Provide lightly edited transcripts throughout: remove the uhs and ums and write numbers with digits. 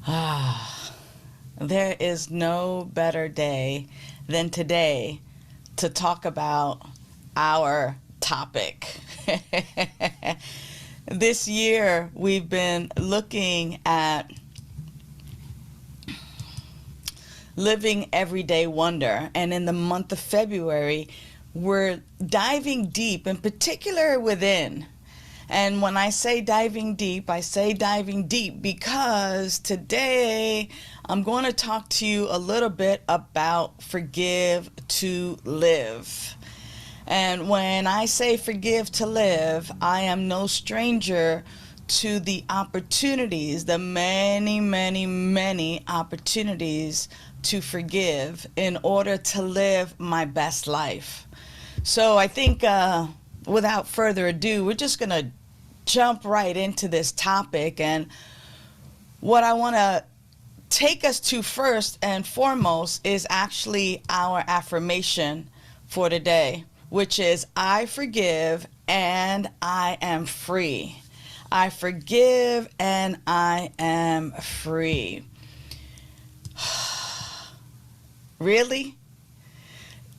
There is no better day than today to talk about our topic. This year, we've been looking at living everyday wonder, and in the month of February, we're diving deep, in particular within. And when I say diving deep because today I'm going to talk to you a little bit about forgive to live. And when I say forgive to live, I am no stranger to the opportunities, the many opportunities to forgive in order to live my best life. So I think without further ado, we're just going to jump right into this topic. And what I want to take us to first and foremost is actually our affirmation for today, which is I forgive and I am free. I forgive and I am free. Really?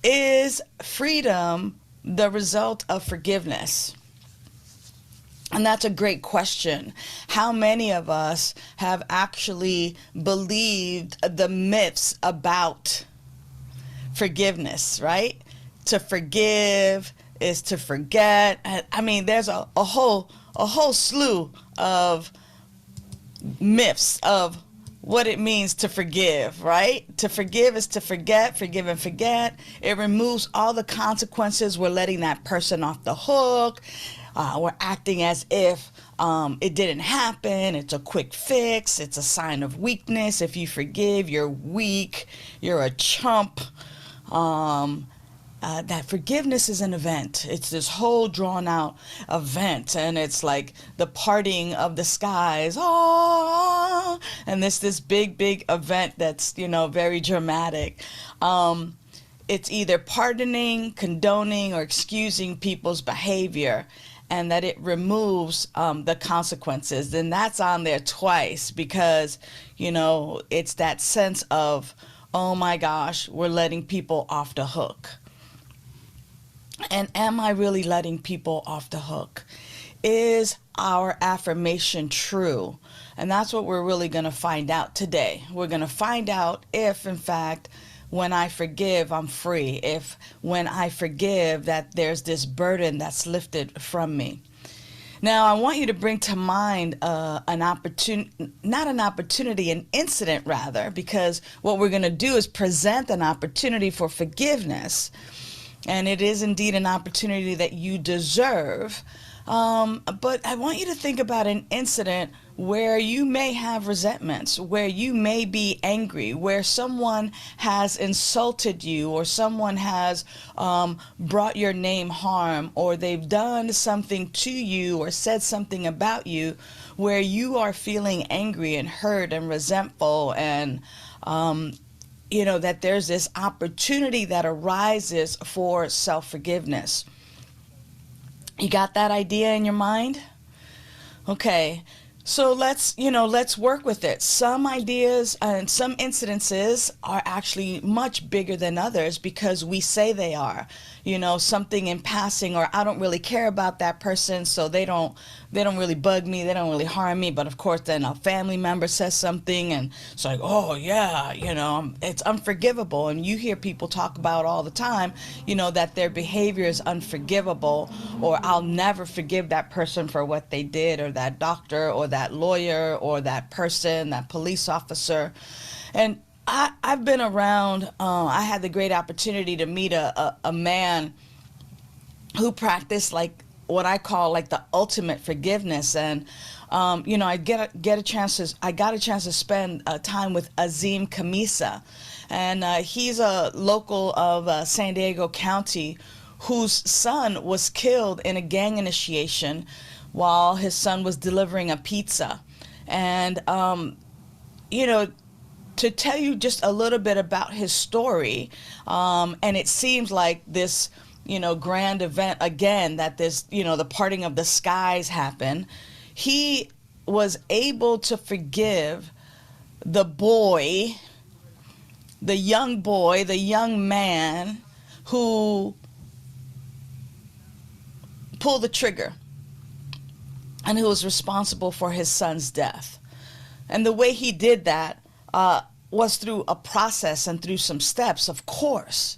Is freedom the result of forgiveness? And that's a great question. How many of us have actually believed the myths about forgiveness, right? To forgive is to forget. I mean, there's a whole slew of myths of what it means to forgive, right? To forgive is to forget, forgive and forget. It removes all the consequences. We're letting that person off the hook. We're acting as if it didn't happen. It's a quick fix. It's a sign of weakness. If you forgive, you're weak. You're a chump. That forgiveness is an event. It's this whole drawn out event, and it's like the parting of the skies. Oh, and this big event that's, very dramatic. It's either pardoning, condoning, or excusing people's behavior, and that it removes the consequences. Then that's on there twice because, it's that sense of, oh my gosh, we're letting people off the hook. And am I really letting people off the hook? Is our affirmation true? And that's what we're really going to find out today. We're going to find out if, in fact, when I forgive, I'm free. If when I forgive, that there's this burden that's lifted from me. Now, I want you to bring to mind an incident rather, because what we're going to do is present an opportunity for forgiveness. And it is indeed an opportunity that you deserve. But I want you to think about an incident where you may have resentments, where you may be angry, where someone has insulted you, or someone has brought your name harm, or they've done something to you or said something about you where you are feeling angry and hurt and resentful, and that there's this opportunity that arises for self-forgiveness. You got that idea in your mind? Okay. So let's work with it. Some ideas and some incidences are actually much bigger than others because we say they are. Something in passing, or I don't really care about that person, so they don't really bug me, they don't really harm me. But of course, then a family member says something, and it's like, oh yeah, it's unforgivable. And you hear people talk about all the time, that their behavior is unforgivable, or I'll never forgive that person for what they did, or that doctor, or that lawyer, or that person, that police officer. And I've been around, I had the great opportunity to meet a man who practiced like what I call like the ultimate forgiveness. And, I got a chance to spend time with Azim Kamisa. And he's a local of San Diego County whose son was killed in a gang initiation while his son was delivering a pizza. And, to tell you just a little bit about his story, and it seems like this, grand event again, that this, the parting of the skies happened. He was able to forgive the boy, the young boy, the young man who pulled the trigger and who was responsible for his son's death. And the way he did that was through a process and through some steps, of course.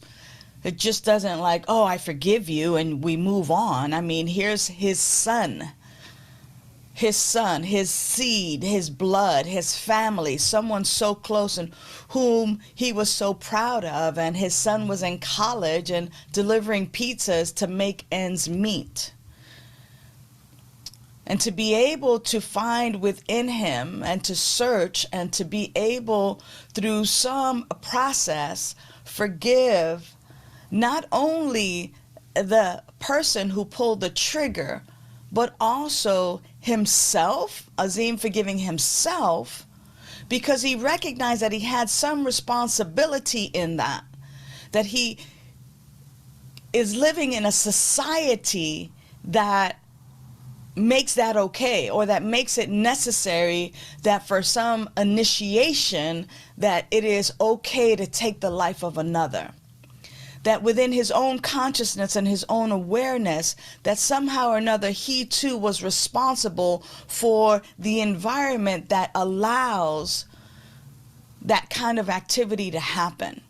It just doesn't like, oh, I forgive you and we move on. I mean, here's his son, his seed, his blood, his family, someone so close and whom he was so proud of. And his son was in college and delivering pizzas to make ends meet. And to be able to find within him and to search and to be able through some process forgive not only the person who pulled the trigger, but also himself, Azim forgiving himself, because he recognized that he had some responsibility in that he is living in a society that makes that okay, or that makes it necessary that for some initiation that it is okay to take the life of another. That within his own consciousness and his own awareness, that somehow or another he too was responsible for the environment that allows that kind of activity to happen.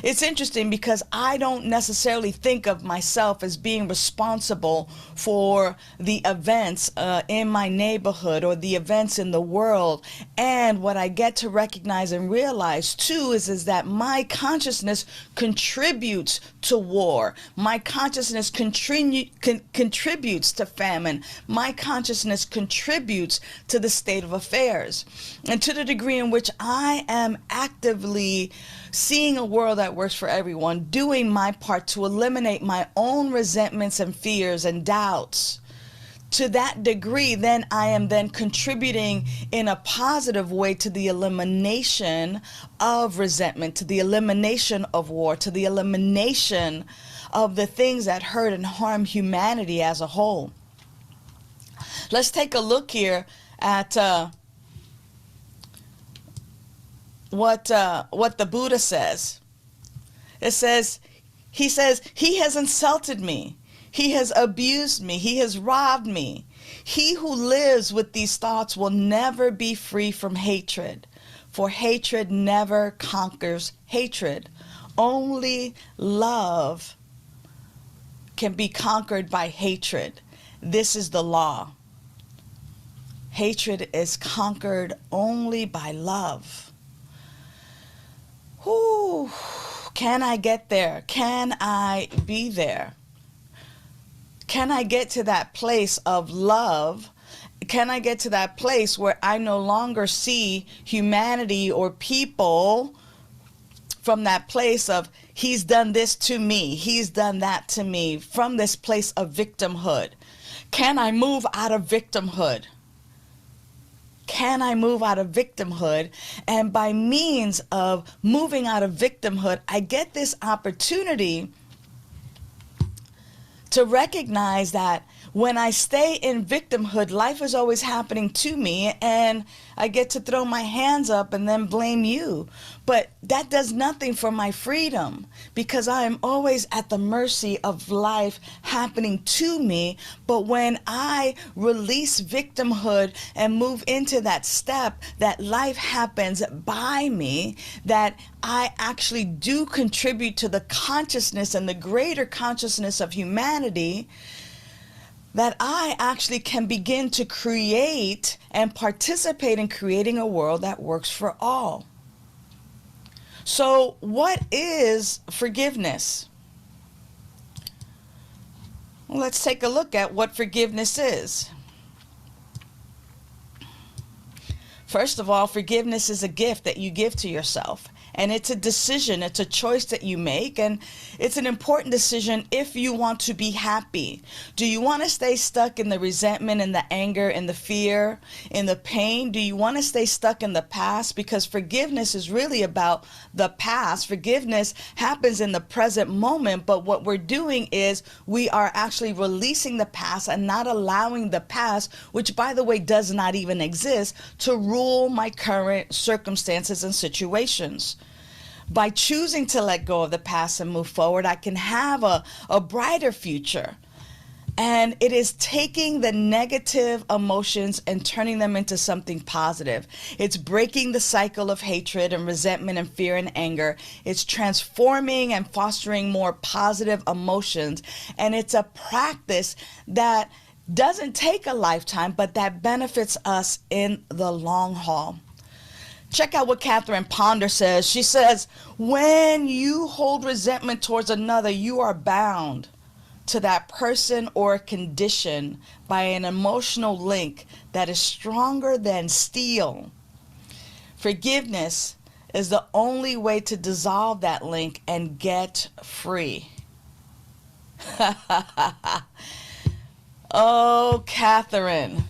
It's interesting because I don't necessarily think of myself as being responsible for the events in my neighborhood or the events in the world. And what I get to recognize and realize too is that my consciousness contributes to war. My consciousness contributes to famine. My consciousness contributes to the state of affairs. And to the degree in which I am actively seeing a world that works for everyone, doing my part to eliminate my own resentments and fears and doubts, to that degree, then I am then contributing in a positive way to the elimination of resentment, to the elimination of war, to the elimination of the things that hurt and harm humanity as a whole. Let's take a look here at what the Buddha says. It says, he says, he has insulted me. He has abused me. He has robbed me. He who lives with these thoughts will never be free from hatred, for hatred never conquers hatred. Only love can be conquered by hatred. This is the law. Hatred is conquered only by love. Whew. Can I get there? Can I be there? Can I get to that place of love? Can I get to that place where I no longer see humanity or people from that place of he's done this to me, he's done that to me, from this place of victimhood? Can I move out of victimhood? Can I move out of victimhood? And by means of moving out of victimhood, I get this opportunity to recognize that when I stay in victimhood, life is always happening to me, and I get to throw my hands up and then blame you. But that does nothing for my freedom, because I am always at the mercy of life happening to me. But when I release victimhood and move into that step that life happens by me, that I actually do contribute to the consciousness and the greater consciousness of humanity, that I actually can begin to create and participate in creating a world that works for all. So what is forgiveness? Well, let's take a look at what forgiveness is. First of all, forgiveness is a gift that you give to yourself. And it's a decision, it's a choice that you make, and it's an important decision if you want to be happy. Do you want to stay stuck in the resentment and the anger and the fear and the pain? Do you want to stay stuck in the past? Because forgiveness is really about the past. Forgiveness happens in the present moment, but what we're doing is we are actually releasing the past and not allowing the past, which by the way does not even exist, to rule my current circumstances and situations. By choosing to let go of the past and move forward, I can have a brighter future. And it is taking the negative emotions and turning them into something positive. It's breaking the cycle of hatred and resentment and fear and anger. It's transforming and fostering more positive emotions. And it's a practice that doesn't take a lifetime, but that benefits us in the long haul. Check out what Catherine Ponder says. She says, when you hold resentment towards another, you are bound to that person or condition by an emotional link that is stronger than steel. Forgiveness is the only way to dissolve that link and get free. Oh, Catherine.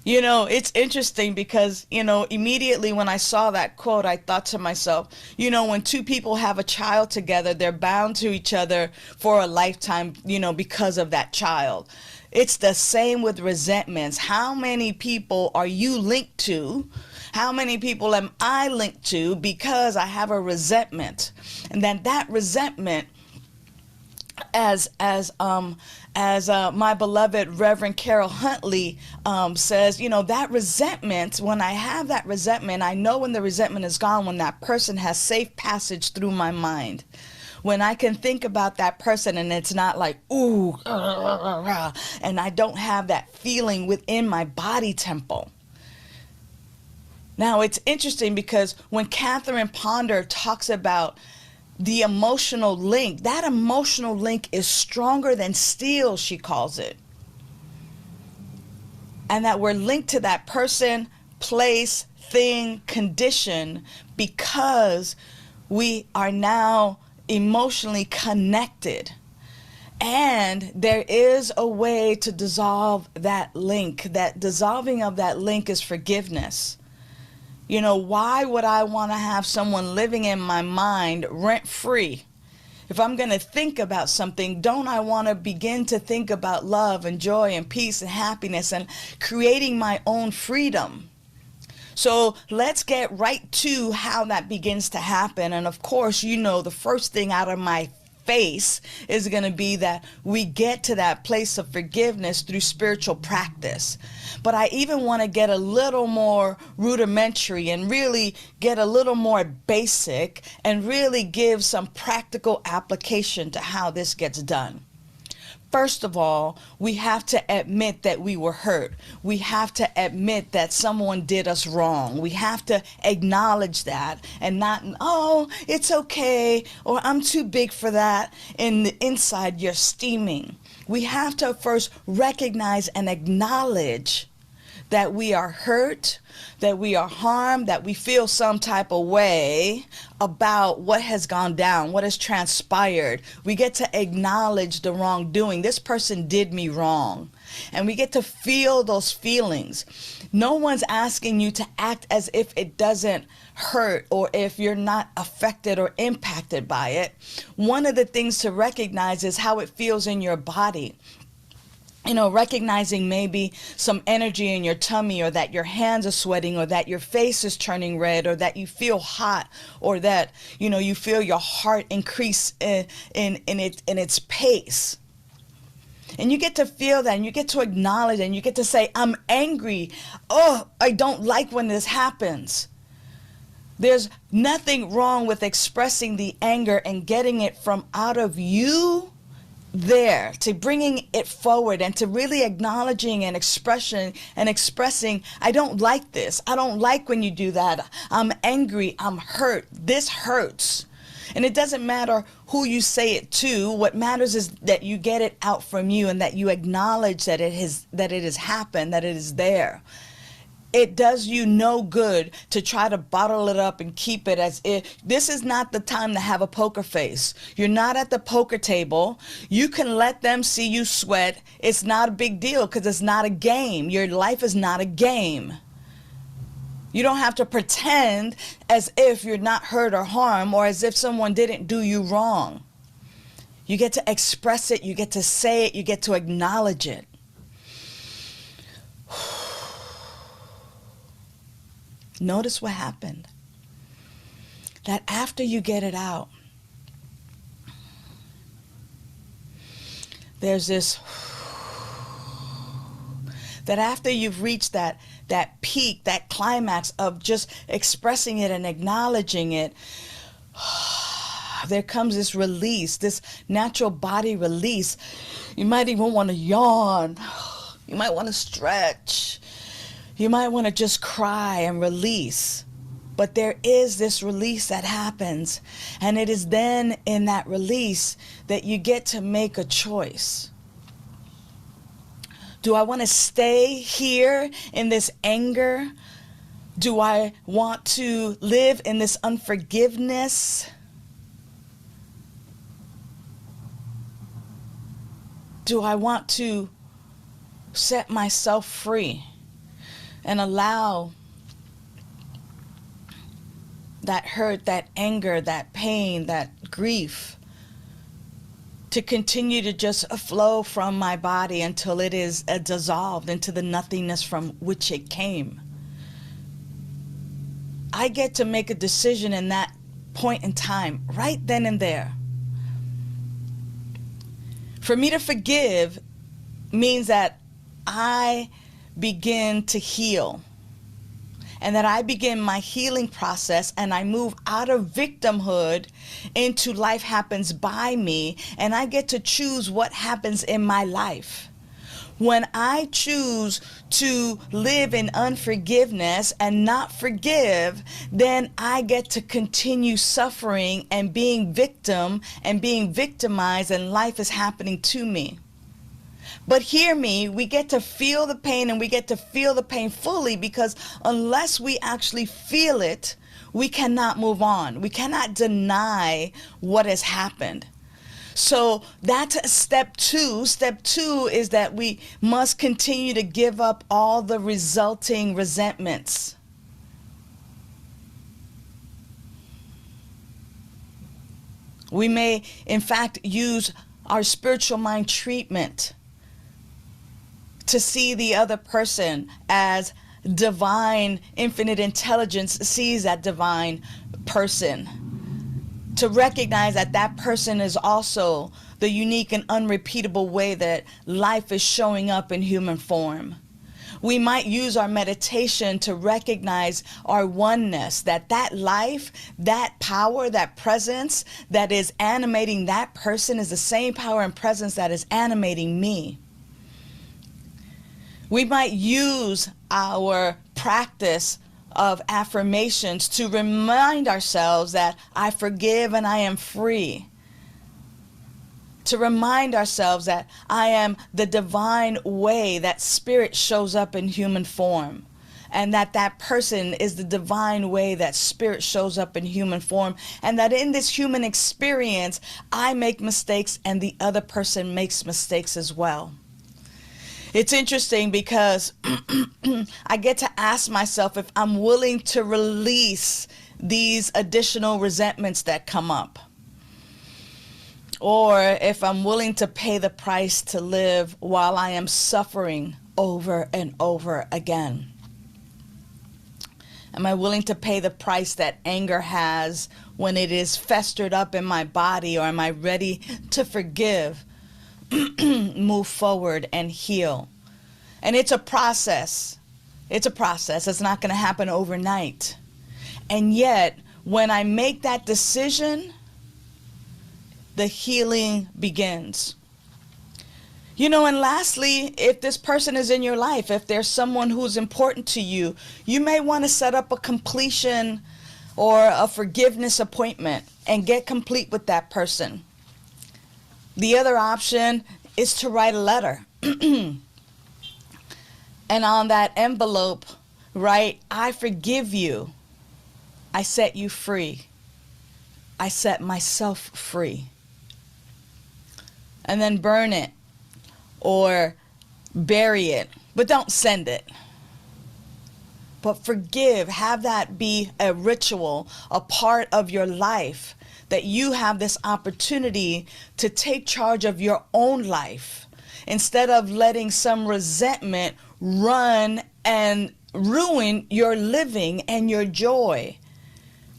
You know, it's interesting because, immediately when I saw that quote, I thought to myself, when two people have a child together, they're bound to each other for a lifetime, because of that child. It's the same with resentments. How many people are you linked to? How many people am I linked to because I have a resentment? And then that resentment, as my beloved Reverend Carol Huntley says, that resentment, when I have that resentment, I know when the resentment is gone, when that person has safe passage through my mind. When I can think about that person and it's not like, ooh, and I don't have that feeling within my body temple. Now, it's interesting because when Catherine Ponder talks about the emotional link, that emotional link is stronger than steel, she calls it. And that we're linked to that person, place, thing, condition, because we are now emotionally connected. And there is a way to dissolve that link. That dissolving of that link is forgiveness. Why would I want to have someone living in my mind rent-free? If I'm going to think about something, don't I want to begin to think about love and joy and peace and happiness and creating my own freedom? So let's get right to how that begins to happen. And of course, the first thing out of my face is going to be that we get to that place of forgiveness through spiritual practice. But I even want to get a little more rudimentary and really get a little more basic and really give some practical application to how this gets done. First of all, we have to admit that we were hurt. We have to admit that someone did us wrong. We have to acknowledge that and not, oh, it's okay, or I'm too big for that. In the inside, you're steaming. We have to first recognize and acknowledge that we are hurt, that we are harmed, that we feel some type of way about what has gone down, what has transpired. We get to acknowledge the wrongdoing. This person did me wrong. And we get to feel those feelings. No one's asking you to act as if it doesn't hurt or if you're not affected or impacted by it. One of the things to recognize is how it feels in your body. Recognizing maybe some energy in your tummy, or that your hands are sweating, or that your face is turning red, or that you feel hot, or that, you feel your heart increase in its pace. And you get to feel that, and you get to acknowledge, and you get to say, I'm angry. Oh, I don't like when this happens. There's nothing wrong with expressing the anger and getting it from out of you there, to bringing it forward and to really acknowledging and expressing, I don't like this. I don't like when you do that. I'm angry. I'm hurt. This hurts. And it doesn't matter who you say it to. What matters is that you get it out from you and that you acknowledge that it has happened, that it is there. it does you no good to try to bottle it up and keep it as if this is not the time to have a poker face. You're not at the poker table. You can let them see you sweat. It's not a big deal because it's not a game. Your life is not a game. You don't have to pretend as if you're not hurt or harmed or as if someone didn't do you wrong. You get to express it. You get to say it. You get to acknowledge it. Notice what happened. That after you get it out, there's this, that after you've reached that peak, that climax of just expressing it and acknowledging it, there comes this release, this natural body release. You might even want to yawn. You might want to stretch. You might want to just cry and release. But there is this release that happens. And it is then in that release that you get to make a choice. Do I want to stay here in this anger? Do I want to live in this unforgiveness? Do I want to set myself free and allow that hurt, that anger, that pain, that grief to continue to just flow from my body until it is dissolved into the nothingness from which it came? I get to make a decision in that point in time, right then and there. For me to forgive means that I begin to heal, and that I begin my healing process, and I move out of victimhood into life happens by me, and I get to choose what happens in my life. When I choose to live in unforgiveness and not forgive, then I get to continue suffering and being victim and being victimized, and life is happening to me. But hear me, we get to feel the pain, and we get to feel the pain fully, because unless we actually feel it, we cannot move on. We cannot deny what has happened. So that's step two. Step two is that we must continue to give up all the resulting resentments. We may, in fact, use our spiritual mind treatment to see the other person as divine, infinite intelligence sees that divine person. To recognize that that person is also the unique and unrepeatable way that life is showing up in human form. We might use our meditation to recognize our oneness, that life, that power, that presence that is animating that person is the same power and presence that is animating me. We might use our practice of affirmations to remind ourselves that I forgive and I am free. To remind ourselves that I am the divine way that spirit shows up in human form. And that person is the divine way that spirit shows up in human form. And that in this human experience, I make mistakes and the other person makes mistakes as well. It's interesting because I get to ask myself if I'm willing to release these additional resentments that come up, or if I'm willing to pay the price to live while I am suffering over and over again. Am I willing to pay the price that anger has when it is festered up in my body, or am I ready to forgive, move forward, and heal? And it's a process. It's a process. It's not going to happen overnight. And yet, when I make that decision, the healing begins. You know, and lastly, if this person is in your life, if there's someone who's important to you, you may want to set up a completion or a forgiveness appointment and get complete with that person. The other option is to write a letter. And on that envelope, right? I forgive you. I set you free. I set myself free. And then burn it or bury it, but don't send it. But forgive. Have that be a ritual, a part of your life, that you have this opportunity to take charge of your own life instead of letting some resentment run and ruin your living and your joy.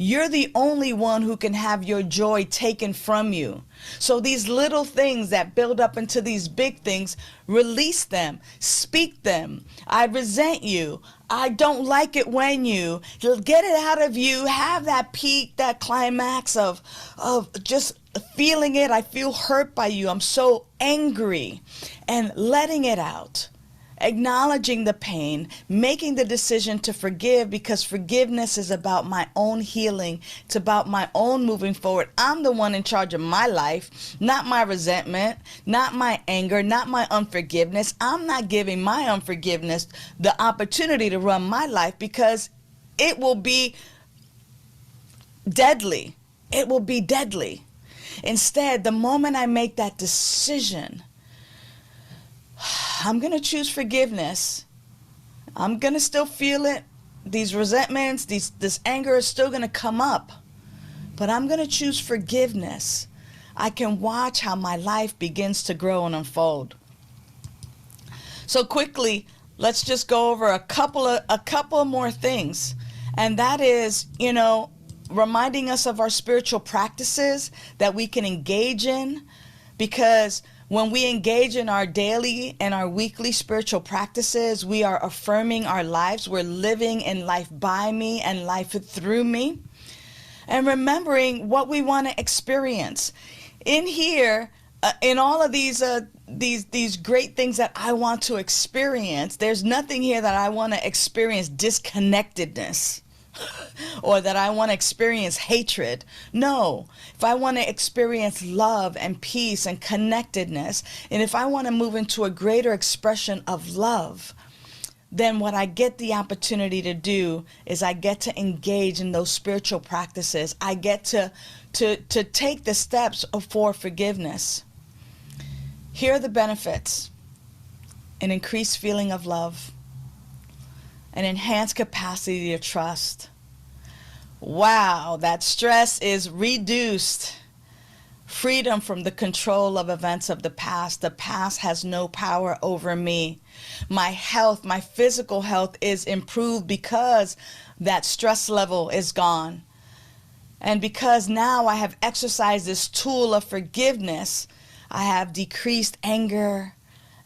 You're the only one who can have your joy taken from you. So these little things that build up into these big things, release them, speak them. I resent you. I don't like it when you. Get it out of you. Have that peak, that climax of just feeling it. I feel hurt by you. I'm so angry. And letting it out. Acknowledging the pain, making the decision to forgive, because forgiveness is about my own healing. It's about my own moving forward. I'm the one in charge of my life, not my resentment, not my anger, not my unforgiveness. I'm not giving my unforgiveness the opportunity to run my life, because it will be deadly. It will be deadly. Instead, the moment I make that decision, I'm going to choose forgiveness. I'm going to still feel it. These resentments, this anger is still going to come up. But I'm going to choose forgiveness. I can watch how my life begins to grow and unfold. So quickly, let's just go over a couple more things. And that is, reminding us of our spiritual practices that we can engage in, because when we engage in our daily and our weekly spiritual practices, we are affirming our lives. We're living in life by me and life through me. And remembering what we want to experience. In here, in all of these great things that I want to experience, there's nothing here that I want to experience disconnectedness. Or that I want to experience hatred. No, if I want to experience love and peace and connectedness, and if I want to move into a greater expression of love, then what I get the opportunity to do is I get to engage in those spiritual practices. I get to take the steps for forgiveness. Here are the benefits: an increased feeling of love, an enhanced capacity to trust. Wow, that stress is reduced. Freedom from the control of events of the past. The past has no power over me. My health, my physical health is improved because that stress level is gone. And because now I have exercised this tool of forgiveness, I have decreased anger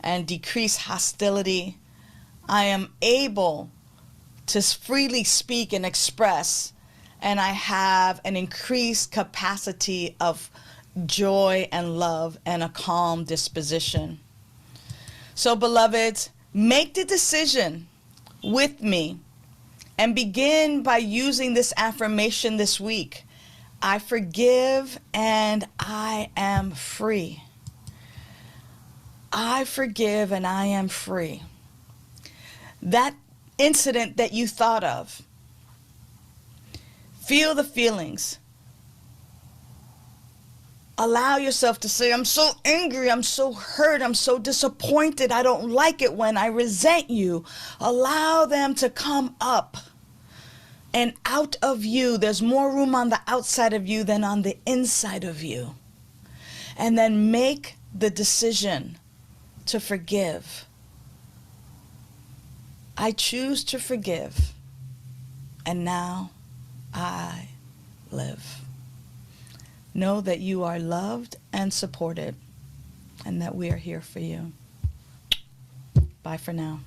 and decreased hostility. I am able to freely speak and express, and I have an increased capacity of joy and love and a calm disposition. So, beloveds, make the decision with me and begin by using this affirmation this week. I forgive and I am free. I forgive and I am free. That incident that you thought of, feel the feelings. Allow yourself to say, I'm so angry, I'm so hurt, I'm so disappointed, I don't like it when I resent you. Allow them to come up and out of you. There's more room on the outside of you than on the inside of you. And then make the decision to forgive. I choose to forgive, and now I live. Know that you are loved and supported, and that we are here for you. Bye for now.